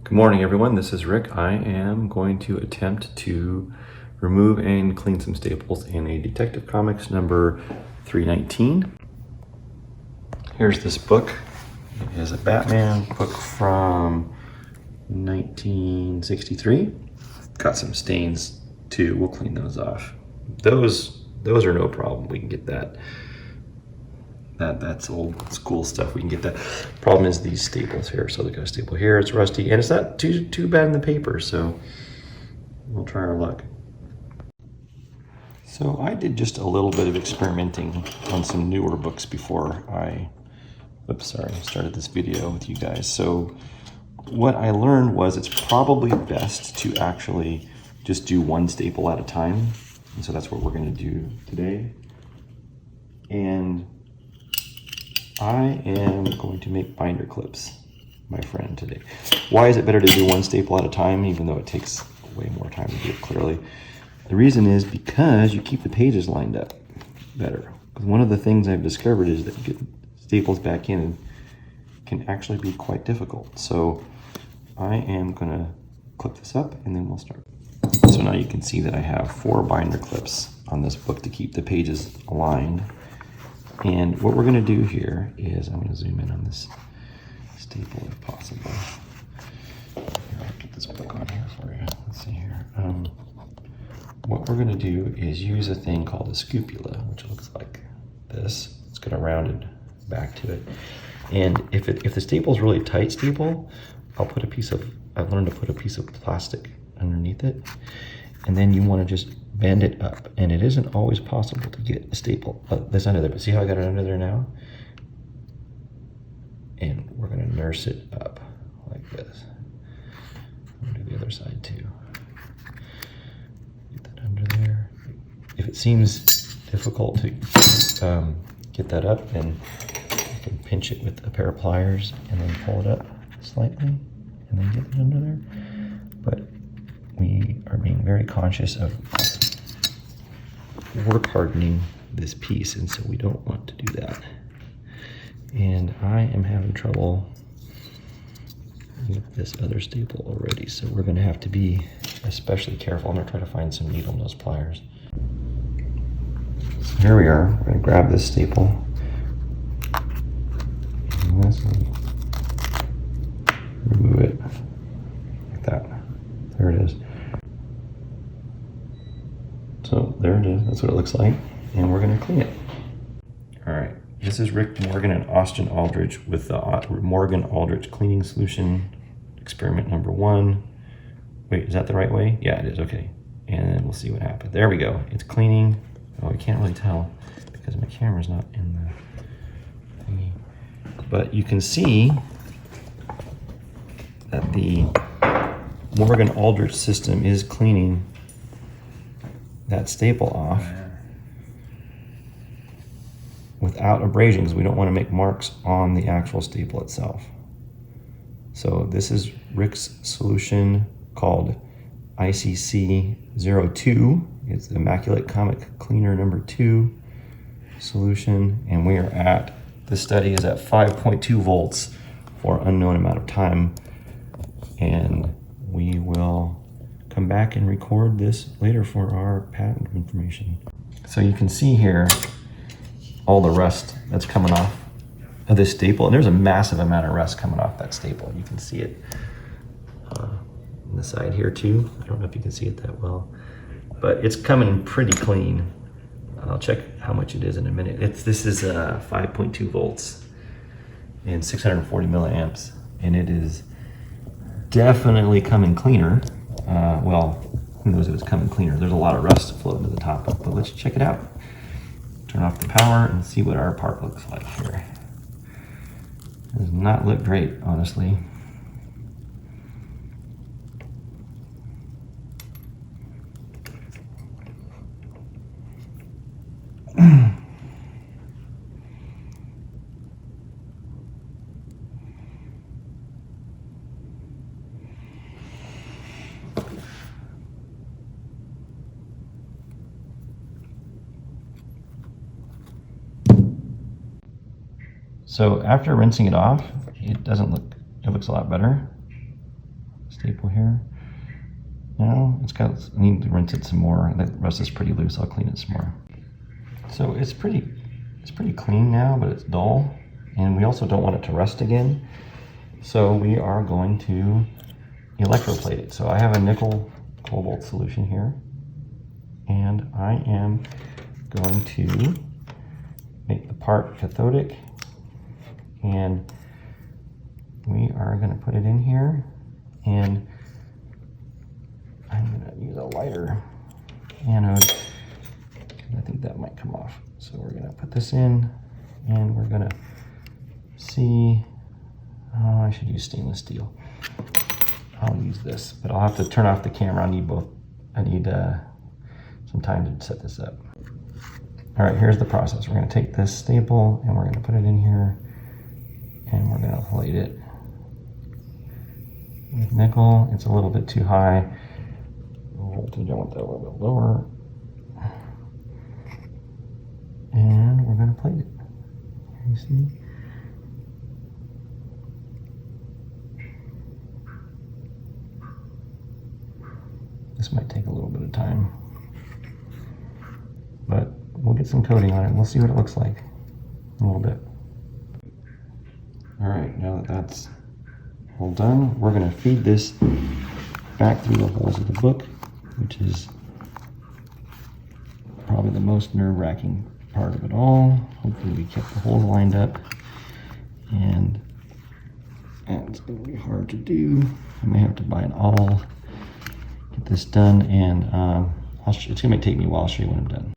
Good morning, everyone. This is Rick. I am going to attempt to remove and clean some staples in a Detective Comics number 319. Here's this book. It is a Batman book from 1963. Got some stains too. We'll clean those off. Those are no problem. We can get that. That's old school stuff. We can get that. Problem is these staples here. So they got a staple here. It's rusty, and it's not too bad in the paper. So we'll try our luck. So I did just a little bit of experimenting on some newer books before I started this video with you guys. So what I learned was it's probably best to actually just do one staple at a time. And so that's what we're going to do today. And I am going to make binder clips, my friend, today. Why is it better to do one staple at a time, even though it takes way more time to do it clearly? The reason is because you keep the pages lined up better. Because one of the things I've discovered is that you get staples back in can actually be quite difficult. So I am going to clip this up and then we'll start. So now you can see that I have 4 binder clips on this book to keep the pages aligned. And what we're going to do here is, I'm going to zoom in on this staple if possible. Here, I'll get this book on here for you. Let's see here. What we're going to do is use a thing called a scupula, which looks like this. It's got a rounded back to it. And if the staple is really tight staple, I've learned to put a piece of plastic underneath it. And then you want to just bend it up, and it isn't always possible to get a staple this under there, but see how I got it under there now? And we're going to nurse it up like this. I'm going to do the other side too. Get that under there. If it seems difficult to get that up, then you can pinch it with a pair of pliers and then pull it up slightly and then get it under there. But we are being very conscious of work hardening this piece, and so we don't want to do that. And I am having trouble with this other staple already, so we're going to have to be especially careful. I'm going to try to find some needle nose pliers. So here we are. We're going to grab this staple. And let's remove it like that. There it is. So there it is, that's what it looks like, and we're gonna clean it. All right, this is Rick Morgan and Austin Aldrich with the Morgan Aldrich cleaning solution, experiment number 1. Wait, is that the right way? Yeah, it is, okay. And then we'll see what happens. There we go, it's cleaning. Oh, I can't really tell because my camera's not in the thingy. But you can see that the Morgan Aldrich system is cleaning that staple off without abrasions. We don't want to make marks on the actual staple itself. So this is Rick's solution called ICC02. It's the Immaculate Comic Cleaner number 2 solution, and we are at, the study is at 5.2 volts for unknown amount of time, and we will come back and record this later for our patent information. So you can see here all the rust that's coming off of this staple, and there's a massive amount of rust coming off that staple. You can see it on the side here too. I don't know if you can see it that well, but it's coming pretty clean. I'll check how much it is in a minute. This is 5.2 volts and 640 milliamps, and it is definitely coming cleaner. Well, who knows if it's coming cleaner. There's a lot of rust floating to the top, but let's check it out. Turn off the power and see what our part looks like here. It does not look great, honestly. So after rinsing it off, it looks a lot better. staple here. Now it's got, I need to rinse it some more. The rest is pretty loose. I'll clean it some more. So it's pretty clean now, but it's dull. And we also don't want it to rust again. So we are going to electroplate it. So I have a nickel cobalt solution here. And I am going to make the part cathodic. And we are going to put it in here. And I'm going to use a lighter anode. I think that might come off. So we're going to put this in and we're going to see. Oh, I should use stainless steel. I'll use this, but I'll have to turn off the camera. I need both. I need some time to set this up. All right, here's the process. We're going to take this staple and we're going to put it in here and we're going to plate it with nickel. It's a little bit too high. Voltage, I want that a little bit lower. And we're going to plate it. You see? This might take a little bit of time, but we'll get some coating on it and we'll see what it looks like in a little bit. All right, now that that's all done, we're going to feed this back through the holes of the book, which is probably the most nerve-wracking part of it all. Hopefully we kept the holes lined up, and it's going to be hard to do. I may have to buy an awl, get this done, and it's going to take me a while. I'll show you when I'm done.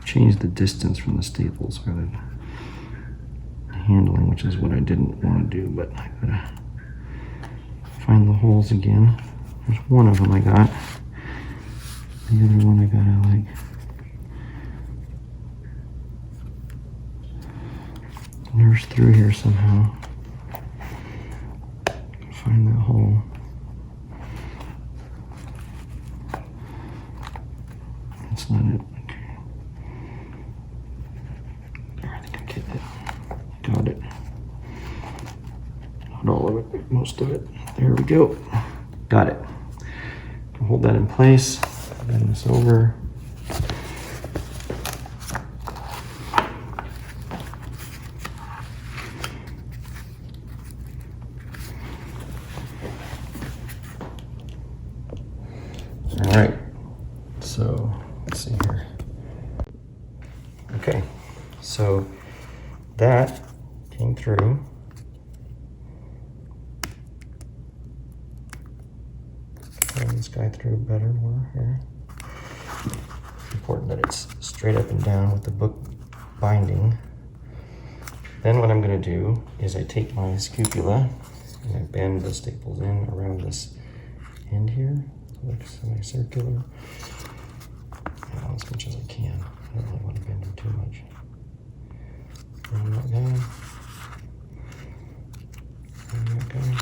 Change the distance from the staples or the handling, which is what I didn't want to do, but I gotta find the holes again. There's one of them I got. The other one I gotta nurse through here somehow. Find that hole. That's not it. Got it. Not all of it, most of it. There we go. Got it. Hold that in place. Bend this over. All right. So let's see here. Okay. So that came through. Run this guy through better more here. It's important that it's straight up and down with the book binding. Then what I'm going to do is I take my scapula and I bend the staples in around this end here, like semicircular, as much as I can. I don't really want to bend them too much. Bring that down. Bring that down.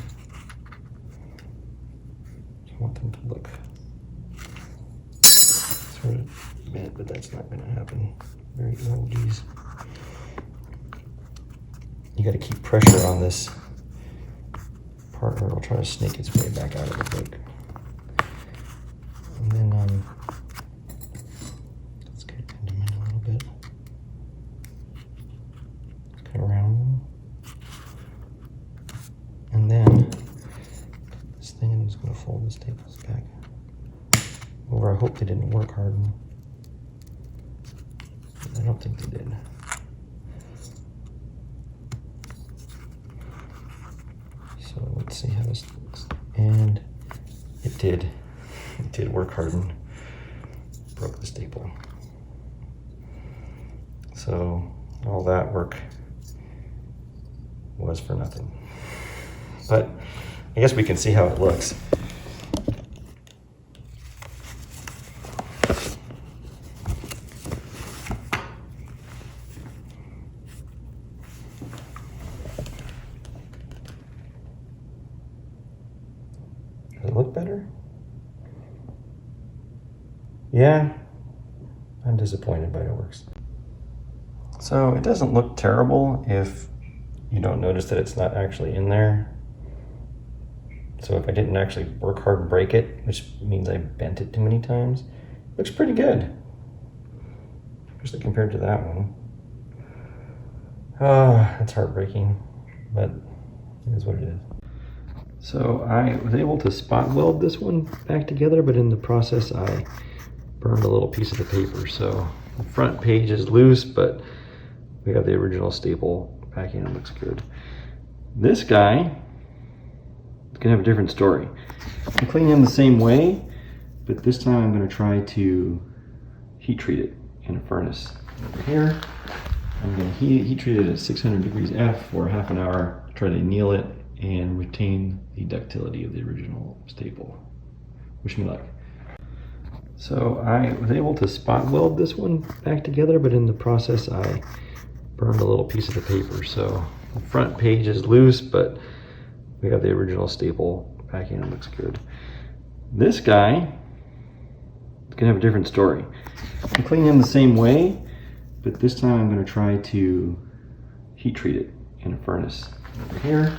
I want them to look sort of bent, but that's not going to happen. Very oh geez. You got to keep pressure on this part, or it'll try to snake its way back out of the book. And then let's get it into mine a little bit. Cut around them. And then this thing, I'm just going to fold the staples back over. I hope they didn't work harden. I don't think they did. So let's see how this looks. And it did. It did work harden. Broke the staple. So all that work was for nothing. But I guess we can see how it looks. better? Yeah, I'm disappointed, but it works. So it doesn't look terrible if you don't notice that it's not actually in there. So if I didn't actually work hard and break it, which means I bent it too many times, it looks pretty good. Especially compared to that one. Oh, that's heartbreaking, but it is what it is. So I was able to spot weld this one back together, but in the process I burned a little piece of the paper. So the front page is loose, but we have the original staple back in. It looks good. This guy is gonna have a different story. I'm cleaning him the same way, but this time I'm gonna try to heat treat it in a furnace. Over here, I'm gonna heat treat it at 600 degrees F for half an hour, try to anneal it and retain the ductility of the original staple. Wish me luck. So I was able to spot weld this one back together, but in the process I burned a little piece of the paper. So the front page is loose, but we have the original staple back in. It looks good. This guy is gonna have a different story. I'm cleaning him the same way, but this time I'm gonna try to heat treat it in a furnace. Over here,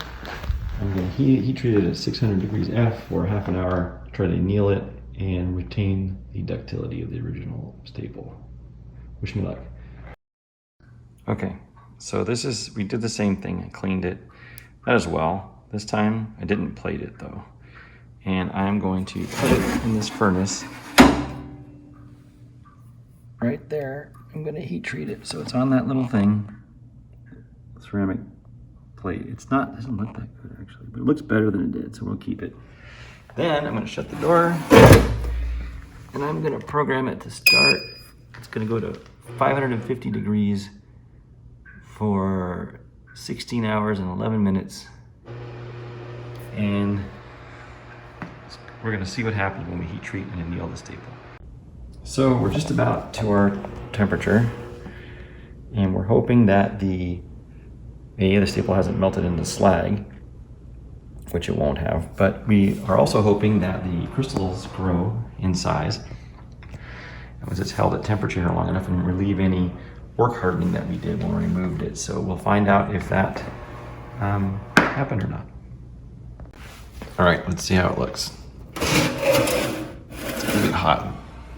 I'm gonna heat treat it at 600 degrees F for half an hour, try to anneal it and retain the ductility of the original staple. Wish me luck. Okay, so we did the same thing. I cleaned it as well. This time I didn't plate it though. And I'm going to put it in this furnace right there. I'm gonna heat treat it. So it's on that little thing, ceramic plate. It doesn't look that good actually, but it looks better than it did, so we'll keep it. Then I'm gonna shut the door and I'm gonna program it to start. It's gonna go to 550 degrees for 16 hours and 11 minutes. And we're gonna see what happens when we heat treat and anneal the staple. So we're just about to our temperature, and we're hoping that the staple hasn't melted into slag, which it won't have, but we are also hoping that the crystals grow in size once it's held at temperature long enough and relieve any work hardening that we did when we removed it. So we'll find out if that happened or not. All right, let's see how it looks. It's gonna be hot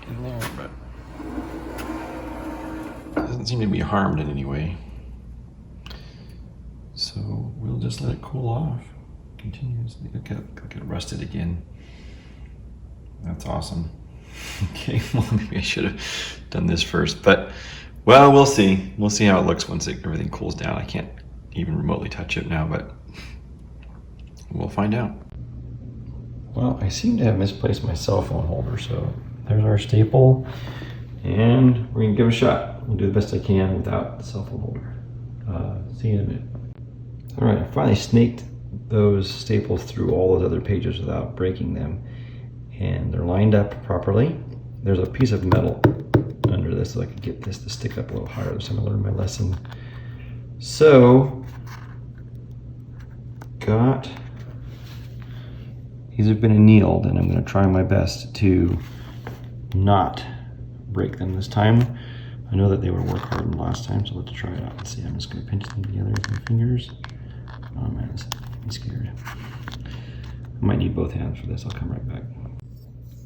in there, but it doesn't seem to be harmed in any way. So we'll just let it cool off. Continuously. Look at it rusted again. That's awesome. Okay, well maybe I should have done this first, but well, we'll see. We'll see how it looks once everything cools down. I can't even remotely touch it now, but we'll find out. Well, I seem to have misplaced my cell phone holder, so there's our staple, and we're gonna give it a shot. We'll do the best I can without the cell phone holder. See you in a minute. All right, I finally snaked those staples through all those other pages without breaking them, and they're lined up properly. There's a piece of metal under this so I could get this to stick up a little higher, so I'm gonna learn my lesson. So, these have been annealed, and I'm gonna try my best to not break them this time. I know that they were work hardened last time, so let's try it out. Let's see, I'm just gonna pinch them together with my fingers. Oh man, I'm scared. I might need both hands for this. I'll come right back.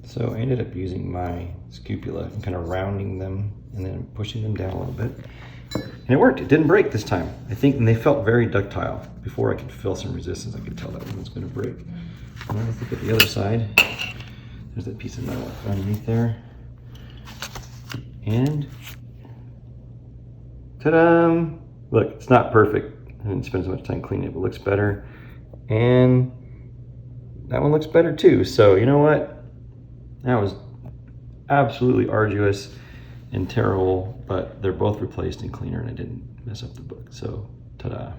So I ended up using my scapula and kind of rounding them and then pushing them down a little bit. And it worked. It didn't break this time. I think, and they felt very ductile. Before I could feel some resistance, I could tell that one was going to break. And I think at the other side, there's that piece of metal underneath there. And ta-da! Look, it's not perfect. I didn't spend so much time cleaning it, but it looks better. And that one looks better too. So you know what? That was absolutely arduous and terrible, but they're both replaced and cleaner, and I didn't mess up the book. So ta-da.